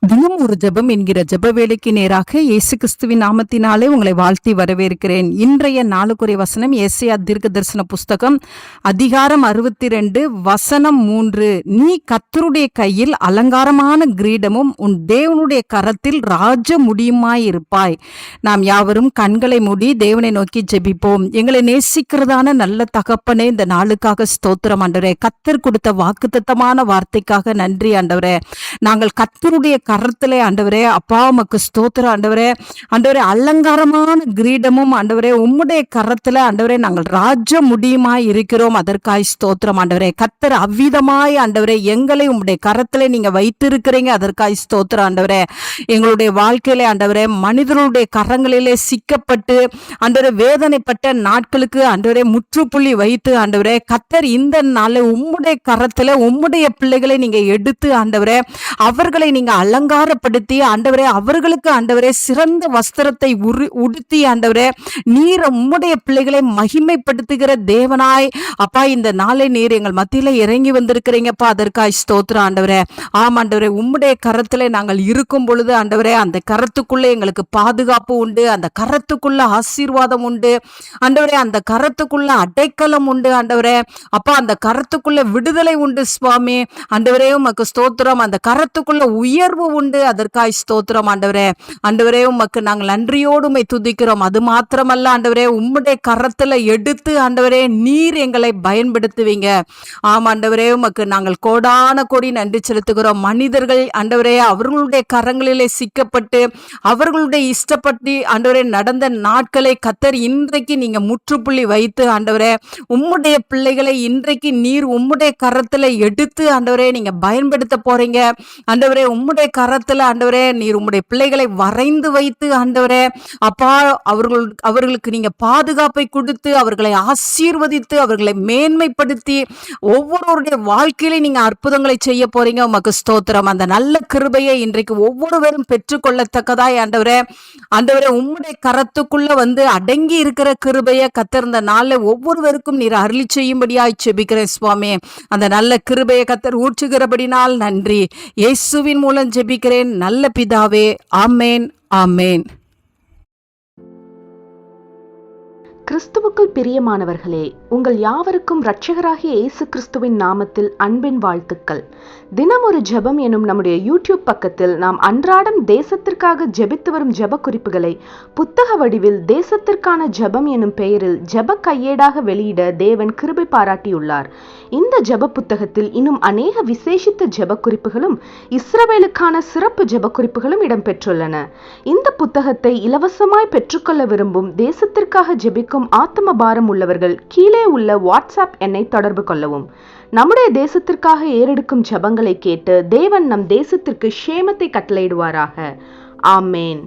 தினம் ஒரு ஜெபம் என்கிற ஜெப வேலைக்கு நேராக இயேசு கிறிஸ்துவின் நாமத்தினாலே உங்களை வாழ்த்தி வரவேற்கிறேன். இன்றைய நாளுக்குரிய வசனம் ஏசாயா தீர்க்க தரிசன புஸ்தகம் அதிகாரம் 62 வசனம் 3. நீ கர்த்தருடைய கையில் அலங்காரமான கிரீடமும் உன் தேவனுடைய கரத்தில் ராஜ முடியுமாயிருப்பாய். நாம் யாவரும் கண்களை மூடி தேவனை நோக்கி ஜெபிப்போம். எங்களை நேசிக்கிறதான நல்ல தகப்பனே, இந்த நாளுக்காக ஸ்தோத்திரம் ஆண்டவரே. கர்த்தர் கொடுத்த வாக்குத்தத்தமான வார்த்தைக்காக நன்றி ஆண்டவரே. நாங்கள் கர்த்தருடைய கரத்திலே ஆண்டவரே, அப்பா உமக்கு ஸ்தோத்திரம் ஆண்டவரே. ஆண்டவரே, அலங்காரமான கிரீடமும் ஆண்டவரே உம்முடைய கரத்துல ஆண்டவரே நாங்கள் ராஜ முடியுமாய் இருக்கிறோம். அதற்காய் ஸ்தோத்திரம் ஆண்டவரே. கர்த்தர் அவ்விதமாய் ஆண்டவரே எங்களை உம்முடைய கரத்திலே நீங்க வைத்திருக்கிறீங்க. அதற்காய் ஸ்தோத்திரம் ஆண்டவரே. எங்களுடைய வாழ்க்கையிலே ஆண்டவரே மனிதர்களுடைய கரங்களிலே சிக்கப்பட்டு ஆண்டவரே வேதனைப்பட்ட நாட்களுக்கு ஆண்டவரே முற்றுப்புள்ளி வைத்து ஆண்டவரே கர்த்தர் இந்த நாளை உம்முடைய கரத்துல உம்முடைய பிள்ளைகளை நீங்க எடுத்து ஆண்டவரே அவர்களை நீங்க அலங்காரப்படுத்தி ஆண்டவரே அவர்களுக்கு ஆண்டவரே சிறந்த வஸ்திரத்தை உடுத்தி ஆண்டவரே நீர் உம்முடைய பிள்ளைகளை மகிமைப்படுத்துகிற தேவனாய் அப்பா இந்த நாளை நீர் எங்கள் மத்தியில இறங்கி வந்திருக்கிறீங்கப்பா. அதற்காய் ஸ்தோத்திரம் ஆண்டவரே. ஆம் ஆண்டவரே, உம்முடைய கரத்திலே நாங்கள் இருக்கும் பொழுது ஆண்டவரே அந்த கரத்துக்குள்ளே எங்களுக்கு பாதுகாப்பு உண்டு, அந்த கரத்துக்குள்ள ஆசீர்வாதம் உண்டு ஆண்டவரே, அந்த கரத்துக்குள்ள அடைக்கலம் உண்டு ஆண்டவரே. அப்பா அந்த கரத்துக்குள்ள விடுதலை உண்டு சுவாமி. ஆண்டவரே உமக்கு ஸ்தோத்திரம். அந்த கரத்துக்குள்ள உயர்வு உண்டு. அதற்காய் ஸ்தோத்திரம் ஆண்டவரே. ஆண்டவரே உமக்கு நாங்கள் நன்றியோடு உம்மை துதிக்கிறோம். அது மாத்திரமல்ல ஆண்டவரே, உம்முடைய கரத்துல எடுத்து ஆண்டவரே நீர் எங்களை பயன்படுத்துவீங்க. ஆம் ஆண்டவரே, உமக்கு நாங்கள் கோடான கோடி நன்றி செலுத்துகிறோம். மனிதர்கள் ஆண்டவரே அவர்களுடைய கரங்களிலே சிக்கப்பட்டு அவர்களுடைய இஷ்டப்பட்டு ஆண்டவரே நடந்த நாட்களை கர்த்தர் இன்றைக்கு நீங்க முற்றுப்புள்ளி வைத்து ஆண்டவரே உம்முடைய பிள்ளைகளை இன்றைக்கு நீர் உம்முடைய கரத்துல எடுத்து ஆண்டவரே நீங்க பயன்படுத்த போறீங்க ஆண்டவரே. உம்முடைய கரத்துல ஆண்டவரே நீர் உம்முடைய பிள்ளைகளை வரைந்து வைத்து ஆண்டவரே அப்பா அவர்களுக்கு நீங்க பாதுகாப்பை கொடுத்து அவர்களை ஆசீர்வதித்து அவர்களை மேன்மைப்படுத்தி ஒவ்வொருவருடைய வாழ்க்கையில நீங்க அற்புதங்களை செய்ய போறீங்க. உமக்கு ஸ்தோத்திரம். அந்த நல்ல கிருபையை இன்றைக்கு ஒவ்வொருவரும் பெற்றுக்கொள்ளத்தக்கதாய் ஆண்டவரே ஆண்டவரே உம்முடைய கரத்துக்குள்ள வந்து அடங்கி இருக்கிற கிருபையை கர்த்தர் இந்த நாள்ல ஒவ்வொருவருக்கும் நீர் அருளி செய்யும்படியாய் ஜெபிக்கிறேன் சுவாமி. அந்த நல்ல கிருபையை கர்த்தர் ஊற்றுகிறபடினால் நன்றி. இயேசுவின் மூலம் ஜெபிக்கிறேன் நல்ல பிதாவே. ஆமேன், ஆமேன். கிறிஸ்துவுக்குள் பிரியமானவர்களே, உங்கள் யாவருக்கும் இரட்சகராகிய இயேசு கிறிஸ்துவின் நாமத்தில் அன்பின் வாழ்த்துக்கள். தினம் ஒரு ஜெபம் எனும் நம்முடைய யூடியூப் பக்கத்தில் நாம் அன்றாடம் தேசத்திற்காக ஜெபித்து வரும் ஜெப குறிப்புகளை புத்தக வடிவில் தேசத்திற்கான ஜெபம் எனும் பெயரில் ஜெப கையேடாக வெளியிட தேவன் கிருபை பாராட்டியுள்ளார். இந்த ஜெப புத்தகத்தில் இன்னும் அநேக விசேஷித்த ஜெப குறிப்புகளும் இஸ்ரவேலுக்கான சிறப்பு ஜெப குறிப்புகளும் இடம்பெற்றுள்ளன. இந்த புத்தகத்தை இலவசமாய் பெற்றுக்கொள்ள விரும்பும் தேசத்திற்காக ஜெபிக்கும் ஆத்ம பாரம் உள்ளவர்கள் கீழே உள்ள வாட்ஸ்அப் எண்ணை தொடர்பு கொள்ளவும். நம்முடைய தேசத்திற்காக ஏறெடுக்கும் ஜெபங்களை கேட்டு தேவன் நம் தேசத்திற்கு க்ஷேமத்தை கட்டளையிடுவாராக. ஆமேன்.